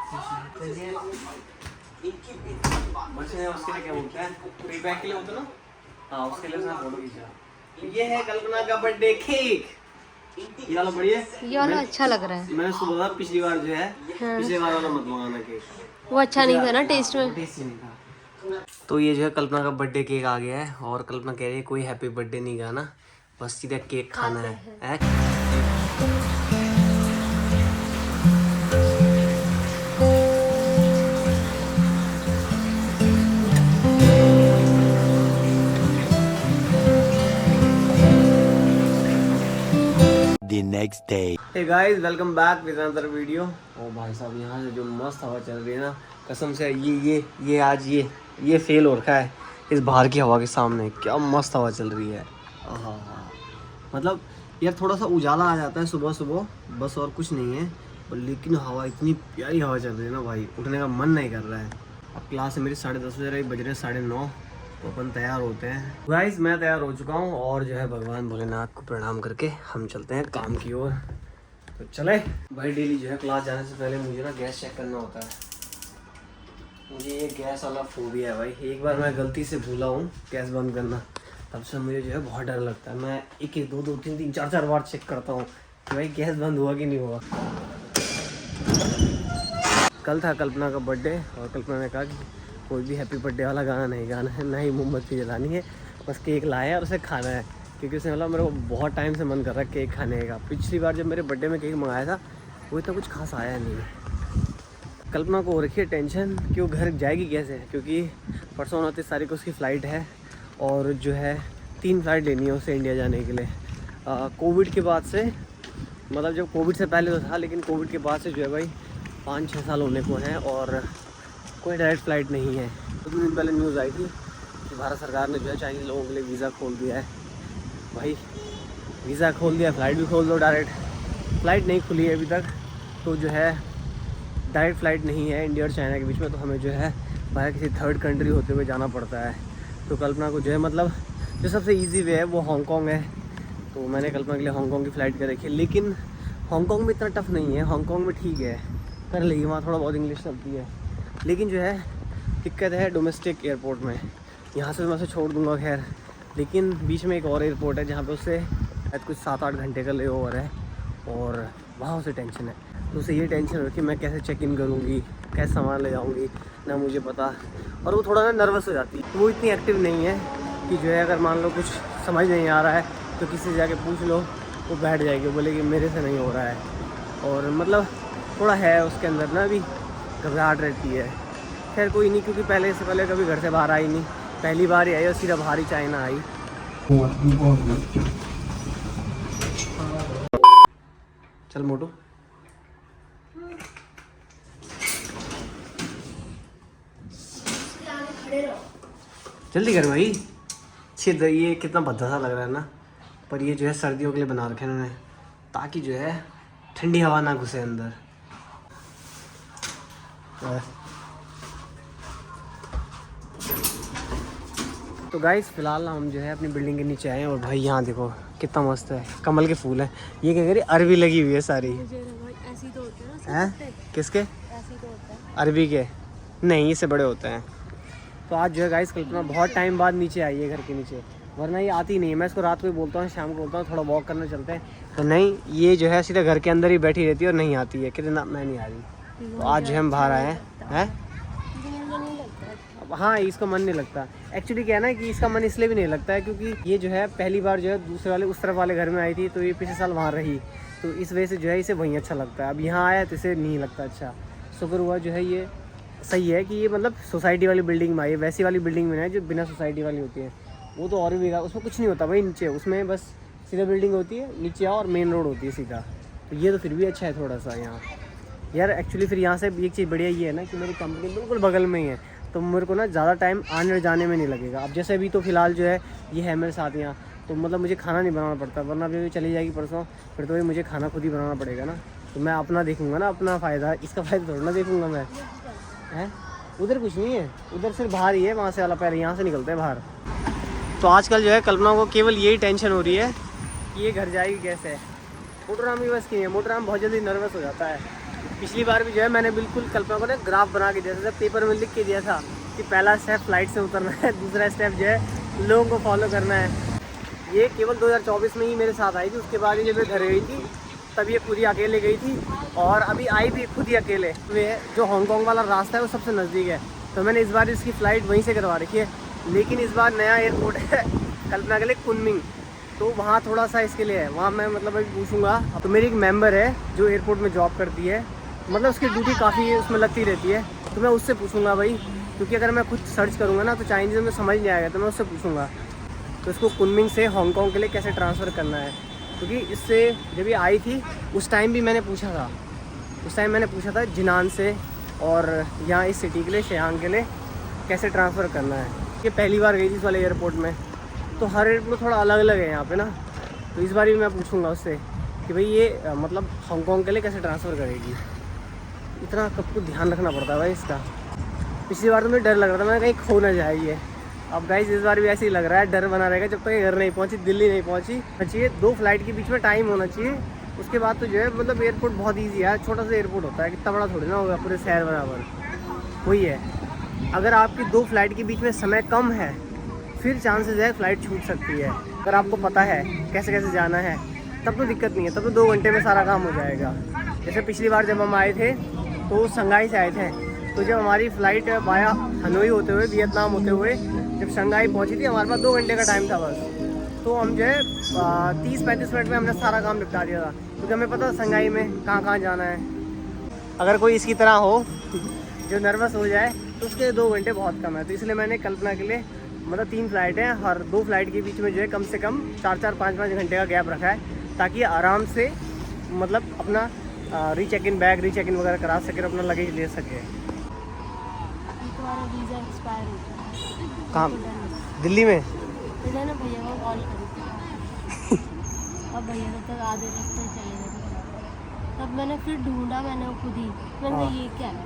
उसके लिए क्या बोलते हैं, प्री पैक के लिए होता है ना। हाँ उसके लिए फोटो खींचा। ये है कल्पना का बर्थडे केक। ये वाला बढ़िया है, ये वाला अच्छा लग रहा है। मैंने उसको बोला पिछली बार जो है, हाँ। पिछले बार वाला मत मंगाना केक, वो अच्छा नहीं था ना टेस्ट में। टेस्ट ही नहीं था। तो ये जो है कल्पना का बर्थडे केक आ गया है और कल्पना कह रही है कोई हैप्पी बर्थडे नहीं गाना, बस सीधा केक खाना है। The next day. Hey guys, welcome back with another video। ओ भाई साहब यहाँ से जो मस्त हवा चल रही है ना, कसम से ये आज ये फेल हो रखा है इस बाहर की हवा के सामने। क्या मस्त हवा चल रही है। हाँ, मतलब यार थोड़ा सा उजाला आ जाता है सुबह सुबह, बस और कुछ नहीं है, पर लेकिन हवा इतनी प्यारी हवा चल रही है ना भाई, उठने का मन नहीं कर रहा है। अब क्लास है मेरी 10:30 बजे, बज रहे 9:30, तो अपन तैयार होते हैं। गाइस मैं तैयार हो चुका हूँ और जो है भगवान भोलेनाथ को प्रणाम करके हम चलते हैं काम की ओर। तो चले भाई, डेली जो है क्लास जाने से पहले मुझे ना गैस चेक करना होता है। मुझे ये गैस वाला फोबिया है भाई। एक बार मैं गलती से भूला हूँ गैस बंद करना, तब से मुझे जो है बहुत डर लगता है। मैं एक 2 3 4 बार चेक करता हूँ कि भाई गैस बंद हुआ कि नहीं हुआ। कल था कल्पना का बर्थडे और कल्पना ने कहा कि कोई भी हैप्पी बर्थडे वाला गाना नहीं गाना है, ना ही मोमबत्ती जलानी है, बस केक लाया है और उसे खाना है। क्योंकि उसने मतलब मेरे को बहुत टाइम से मन कर रहा है केक खाने का। पिछली बार जब मेरे बर्थडे में केक मंगाया था वो इतना कुछ खास आया नहीं। कल्पना को हो रखी है टेंशन कि वो घर जाएगी कैसे, क्योंकि परसों 29 तारीख को उसकी फ़्लाइट है और जो है 3 फ्लाइट लेनी है उसे इंडिया जाने के लिए। कोविड के बाद से, मतलब जब कोविड से पहले तो था, लेकिन कोविड के बाद से जो है भाई 5-6 साल होने को हैं और कोई डायरेक्ट फ़्लाइट नहीं है। तो 2 दिन पहले न्यूज़ आई थी कि भारत सरकार ने जो है चाइनीज़ लोगों के लिए वीज़ा खोल दिया है। भाई वीज़ा खोल दिया, फ़्लाइट भी खोल दो। डायरेक्ट फ़्लाइट नहीं खुली है अभी तक, तो जो है डायरेक्ट फ़्लाइट नहीं है इंडिया और चाइना के बीच में, तो हमें जो है बाहर किसी थर्ड कंट्री होते हुए जाना पड़ता है। तो कल्पना को जो है मतलब जो सबसे ईजी वे है वो हांगकॉन्ग है। तो मैंने कल्पना के लिए हांगकॉन्ग की फ़्लाइट कर रखी है, लेकिन हांगकॉन्ग में इतना टफ नहीं है। हांगकॉन्ग में ठीक है, कर लेगी, वहाँ थोड़ा बहुत इंग्लिश चलती है। लेकिन जो है दिक्कत है डोमेस्टिक एयरपोर्ट में। यहाँ से मैं उसे छोड़ दूँगा खैर, लेकिन बीच में एक और एयरपोर्ट है जहाँ पे उससे कुछ 7-8 घंटे का ले ओवर है और वहाँ उसे टेंशन है। तो उसे ये टेंशन है कि मैं कैसे चेक इन करूँगी, कैसे सामान ले जाऊँगी, ना मुझे पता। और वो थोड़ा ना नर्वस हो जाती है। तो वो इतनी एक्टिव नहीं है कि जो है अगर मान लो कुछ समझ नहीं आ रहा है तो किसी से जाके पूछ लो, वो बैठ जाएगी, बोलेगी मेरे से नहीं हो रहा है। और मतलब थोड़ा है उसके अंदर ना अभी घबराहट रहती है। खैर कोई नहीं, क्योंकि पहले से पहले कभी घर से बाहर आई नहीं, पहली बार ही आई और सीधा बाहर ही चाइना आई। चल मोटू, जल्दी कर भाई। छिद, ये कितना भद्दा सा लग रहा है ना, पर ये जो है सर्दियों के लिए बना रखे हैं उन्होंने, ताकि जो है ठंडी हवा ना घुसे अंदर। तो गाइस फिलहाल हम जो है अपनी बिल्डिंग के नीचे आए हैं और भाई यहाँ देखो कितना मस्त है, कमल के फूल है। ये क्या कह रही, अरबी लगी हुई है सारी। ऐसी तो होते हैं ना, हैं किसके? ऐसी तो होता है अरबी के नहीं, इससे बड़े होते हैं। तो आज जो है गाइस कल्पना बहुत टाइम बाद नीचे आई है घर के नीचे, वरना ये आती नहीं है। मैं इसको रात को ही बोलता हूँ, शाम को बोलता हूँ थोड़ा वॉक करने चलते हैं, तो नहीं, ये जो है सीधा घर के अंदर ही बैठी रहती है और नहीं आती है। कितना मैं नहीं आ रही। तो आज जो है हम बाहर आए हैं। हाँ, इसका मन नहीं लगता। एक्चुअली क्या है ना कि इसका मन इसलिए भी नहीं लगता है क्योंकि ये जो है पहली बार जो है दूसरे वाले उस तरफ वाले घर में आई थी, तो ये पिछले साल वहाँ रही, तो इस वजह से जो है इसे वहीं अच्छा लगता है। अब यहाँ आया तो इसे नहीं लगता अच्छा। शुक्र हुआ जो है ये सही है कि ये मतलब सोसाइटी वाली बिल्डिंग में आई है, वैसी वाली बिल्डिंग में है जो बिना सोसाइटी वाली होती है। वो तो और भी बेकार, उसमें कुछ नहीं होता भाई नीचे, उसमें बस सीधा बिल्डिंग होती है, नीचे आओ और मेन रोड होती है सीधा। तो ये तो फिर भी अच्छा है थोड़ा सा यहाँ यार। एक्चुअली फिर यहाँ से एक चीज़ बढ़िया ये है ना कि मेरी कंपनी बिल्कुल बगल में ही है, तो मेरे को ना ज़्यादा टाइम आने जाने में नहीं लगेगा। अब जैसे अभी तो फ़िलहाल जो है ये है मेरे साथ यहाँ, तो मतलब मुझे खाना नहीं बनाना पड़ता, वरना अभी चली जाएगी परसों, फिर तो ये मुझे खाना खुद ही बनाना पड़ेगा ना। तो मैं अपना देखूँगा ना, अपना फ़ायदा, इसका फ़ायदा थोड़ा ना देखूँगा मैं। हैं उधर कुछ नहीं है, उधर सिर्फ बाहर ही है, वहाँ से वाला पैर, यहाँ से निकलते हैं बाहर। तो आजकल जो है कल्पना को केवल यही टेंशन हो रही है कि ये घर जाएगी कैसे। मोटूराम की बस की है, मोटूराम बहुत जल्दी नर्वस हो जाता है। पिछली बार भी जो है मैंने बिल्कुल कल्पना को ना ग्राफ बना के दिया था, पेपर में लिख के दिया था कि पहला स्टेप फ्लाइट से उतरना है, दूसरा स्टेप जो है लोगों को फॉलो करना है। ये केवल 2024 में ही मेरे साथ आई थी, उसके बाद ही जब मैं घर गई थी तब ये खुद ही अकेले गई थी और अभी आई भी खुद ही अकेले। जो हांगकांग वाला रास्ता है वो सबसे नज़दीक है, तो मैंने इस बार इसकी फ़्लाइट वहीं से करवा रखी है। लेकिन इस बार नया एयरपोर्ट है कल्पना के लिए, कुनमिंग, तो वहाँ थोड़ा सा इसके लिए है, वहाँ मैं मतलब अभी पूछूंगा। तो मेरी एक मेंबर है जो एयरपोर्ट में जॉब करती है, मतलब उसकी ड्यूटी काफ़ी उसमें लगती रहती है, तो मैं उससे पूछूंगा भाई, क्योंकि अगर मैं खुद सर्च करूँगा ना तो चाइनीज़ में समझ नहीं आएगा, तो मैं उससे पूछूंगा तो इसको कुनमिंग से हांगकांग के लिए कैसे ट्रांसफ़र करना है। क्योंकि इससे जब ये आई थी उस टाइम भी मैंने पूछा था, उस टाइम मैंने पूछा था जिनान से और यहाँ इस सिटी के लिए शियांग के लिए कैसे ट्रांसफ़र करना है। ये पहली बार गई थी इस वाले एयरपोर्ट में, तो हर एयरपोर्ट थोड़ा अलग अलग है यहाँ पे ना, तो इस बार भी मैं पूछूंगा उससे कि भाई ये मतलब हांगकांग के लिए कैसे ट्रांसफ़र करेगी। इतना कब को ध्यान रखना पड़ता है भाई इसका। पिछली बार तो मुझे डर लग रहा था मैं कहीं खो ना जाए ये, अब गाइस इस बार भी ऐसे ही लग रहा है, डर बना रहेगा जब तक ये घर नहीं पहुँची, दिल्ली नहीं पहुँची। चाहिए 2 फ्लाइट के बीच में टाइम होना चाहिए, उसके बाद तो जो है मतलब एयरपोर्ट बहुत ईजी है, छोटा सा एयरपोर्ट होता है, कितना बड़ा थोड़ी ना होगा पूरे शहर बराबर, वही है। अगर आपकी 2 फ्लाइट के बीच में समय कम है फिर चांसेस है फ़्लाइट छूट सकती है। अगर आपको पता है कैसे कैसे जाना है तब तो दिक्कत नहीं है, तब तो 2 घंटे में सारा काम हो जाएगा। जैसे पिछली बार जब हम आए थे तो शंघाई से आए थे, तो जब हमारी फ़्लाइट वाया हनोई होते हुए वियतनाम होते हुए जब शंघाई पहुंची थी, हमारे पास 2 घंटे का टाइम था बस, तो हम जो है 30-35 मिनट में हमने सारा काम निपटा दिया था, क्योंकि हमें पता था शंघाई में कहाँ कहाँ जाना है। अगर कोई इसकी तरह हो जो नर्वस हो जाए तो उसके 2 घंटे बहुत कम है, तो इसलिए मैंने कल्पना के लिए मतलब 3 फ्लाइट हैं, हर 2 फ्लाइट के बीच में जो है कम से कम 4-4, 5-5 घंटे का गैप रखा है, ताकि आराम से मतलब अपना रीचेक इन बैग रीचेक इन वगैरह करा सके और अपना लगेज ले सके। तुम्हारा वीज़ा एक्सपायर हो गया कहाँ? दिल्ली में? इधर ना भैया को कॉल करी थी अब भैया तब तक आधे रास्ते चले गए, तब मैंने फिर ढूंढा, मैंने वो खुद ही, मैंने कहा ये क्या है,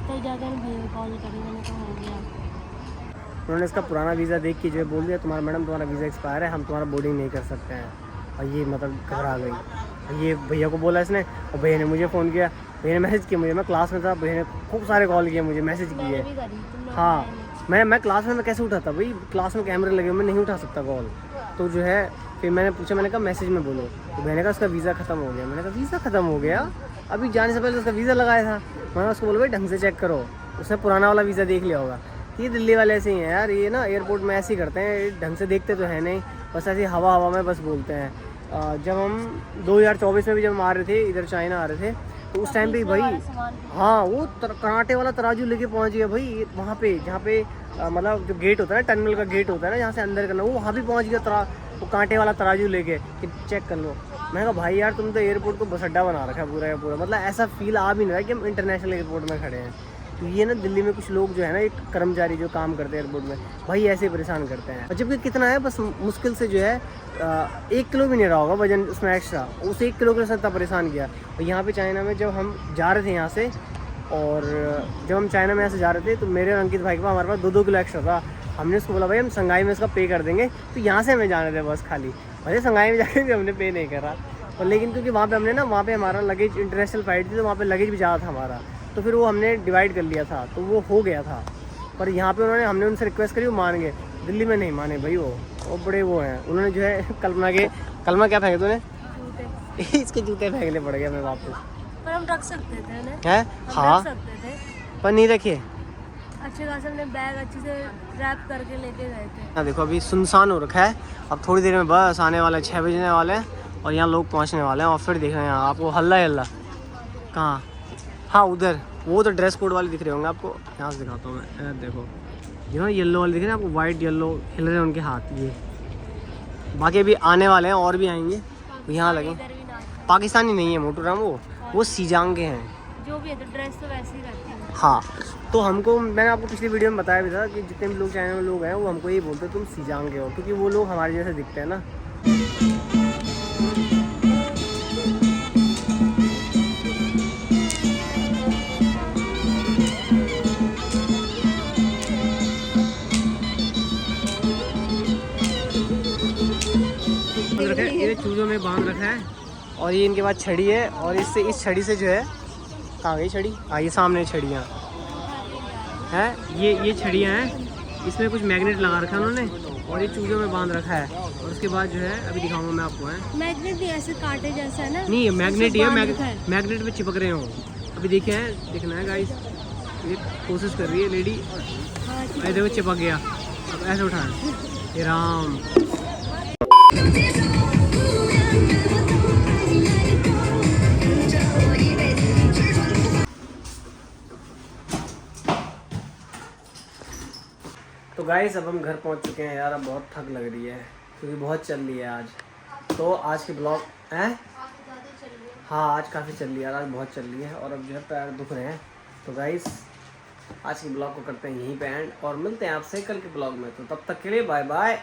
तब जाकर भैया को कॉल करी, मैंने कहा हो गया। उन्होंने इसका पुराना वीज़ा देख के जो है बोल दिया तुम्हारा मैडम तुम्हारा वीज़ा एक्सपायर है, हम तुम्हारा बोर्डिंग नहीं कर सकते हैं। और ये मतलब घबरा गई, ये भैया को बोला इसने और भैया ने मुझे फ़ोन किया, भैया ने मैसेज किया मुझे, मैं क्लास में था, भैया ने खूब सारे कॉल किए मुझे, मैसेज किए। हाँ मैं क्लास में कैसे उठाता भाई, क्लास में कैमरे लगे मैं नहीं उठा सकता कॉल, तो जो है फिर मैंने पूछा, मैंने कहा मैसेज में बोलो, तो मैंने कहा उसका वीज़ा ख़त्म हो गया। मैंने कहा वीज़ा ख़त्म हो गया, अभी जाने से पहले उसका वीज़ा लगाया था। मैंने उसको बोला भाई ढंग से चेक करो, उसने पुराना वाला वीज़ा देख लिया होगा। ये दिल्ली वाले ऐसे ही हैं यार, ये ना एयरपोर्ट में ऐसे ही करते हैं, ढंग से देखते तो है नहीं, बस ऐसी हवा में बस बोलते हैं। जब हम 2024 में भी जब हम आ रहे थे इधर चाइना आ रहे थे, तो उस टाइम पे भाई हाँ वो कराटे वाला तराजू लेके पहुंच गया भाई वहाँ पे, जहाँ पे मतलब जो गेट होता है ना, टनल का गेट होता है ना जहाँ से अंदर करना, वो वहाँ भी पहुँच गया वो कांटे वाला तराजू लेके कि चेक कर लो। मैंने कहा भाई यार तुम तो एयरपोर्ट को बस अड्डा बना रखा है पूरा का पूरा, मतलब ऐसा फील आ भी नहीं रहा कि हम इंटरनेशनल एयरपोर्ट में खड़े हैं। तो ये ना दिल्ली में कुछ लोग जो है ना, एक कर्मचारी जो काम करते हैं एयरपोर्ट में, भाई ऐसे परेशान करते हैं। और जबकि कितना है बस मुश्किल से जो है 1 किलो भी नहीं रहा होगा वजन उसमें एक्स्ट्रा, उस 1 किलो के साथ इतना परेशान किया। और यहाँ पे चाइना में जब हम जा रहे थे यहाँ से, और जब हम चाइना में यहाँ से जा रहे थे तो मेरे और अंकित भाई के पास हमारे पास 2-2 किलो एक्स्ट्रा था। हमने उसको बोला भाई हम शंघाई में इसका पे कर देंगे, तो यहाँ से हमें जाने थे बस खाली, वैसे शंघाई में जाके भी हमने पे नहीं करा। और लेकिन क्योंकि वहाँ पे हमने ना, वहाँ पे हमारा लगेज इंटरनेशनल फ़्लाइट थी, तो वहाँ पे लगेज भी ज़्यादा था हमारा, तो फिर वो हमने डिवाइड कर लिया था, तो वो हो गया था। पर यहाँ पे हमने उनसे रिक्वेस्ट करी, वो मान गए। दिल्ली में नहीं माने भाई, वो बड़े वो हैं, उन्होंने जो है कलमा क्या फेंके तूने? इसके जूते फेंकने पड़ गए हमें वापस। पर हम रख सकते थे ना, हैं? हाँ रख सकते थे, पर नहीं रखे, अच्छे खासा हमने बैग अच्छे से रैप करके लेके गए थे। हाँ देखो अभी सुनसान हो रखा है, अब थोड़ी देर में बस आने वाला है, 6 बजने वाले हैं और यहाँ लोग पहुँचने वाले हैं। और फिर देख रहे हैं यहाँ आपको हल्ला हल्ला कहाँ, हाँ उधर वो तो ड्रेस कोड वाले दिख रहे होंगे आपको, यहाँ से दिखाता हूँ मैं, देखो ये येलो वाले दिख रहे हैं आपको, वाइट येलो हिल रहे हैं उनके हाथ, ये बाकी अभी आने वाले हैं और भी आएंगे यहाँ लगे। पाकिस्तानी नहीं है मोटूराम, वो सीजांग के हैं, जो भी है, तो ड्रेस तो वैसे ही रहती है। हाँ तो हमको, मैंने आपको पिछली वीडियो में बताया भी था कि जितने भी लोग चाइना में लोग हैं वो हमको ये बोलते हैं तुम सीजांग के हो, क्योंकि वो लोग हमारे जैसे दिखते हैं ना। ये चूजों में बांध रखा है और ये इनके पास छड़ी है, और इससे इस छड़ी से जो है कहाँ गई छड़ी? हाँ ये सामने छड़ियाँ हैं, ये छड़ियाँ हैं, इसमें कुछ मैग्नेट लगा रखा है उन्होंने और ये चूजों में बांध रखा है। और उसके बाद जो है अभी दिखाऊंगा मैं आपको। है मैग्नेट भी ऐसे कांटे जैसा है ना? नहीं ये मैग्नेट ही बांध है, रखा है। मैग्नेट पे चिपक रहे हो। अभी देखिए हैं, देखना है गाइस, ये कोशिश कर रही है लेडी। हाँ, अरे देखो चिपक गया, अब ऐसे उठाएं। ये राम। तो गाइस अब हम घर पहुंच चुके हैं यार। अब बहुत थक लग रही है क्योंकि बहुत चल रही है आज। तो आज के ब्लॉग हैं, हाँ आज काफ़ी चल रही है यार, आज बहुत चल रही है और अब जो है पैर दुख रहे हैं। तो गाइस आज के ब्लॉग को करते हैं यहीं पे एंड और मिलते हैं आपसे कल के ब्लॉग में। तो तब तक के लिए बाय बाय।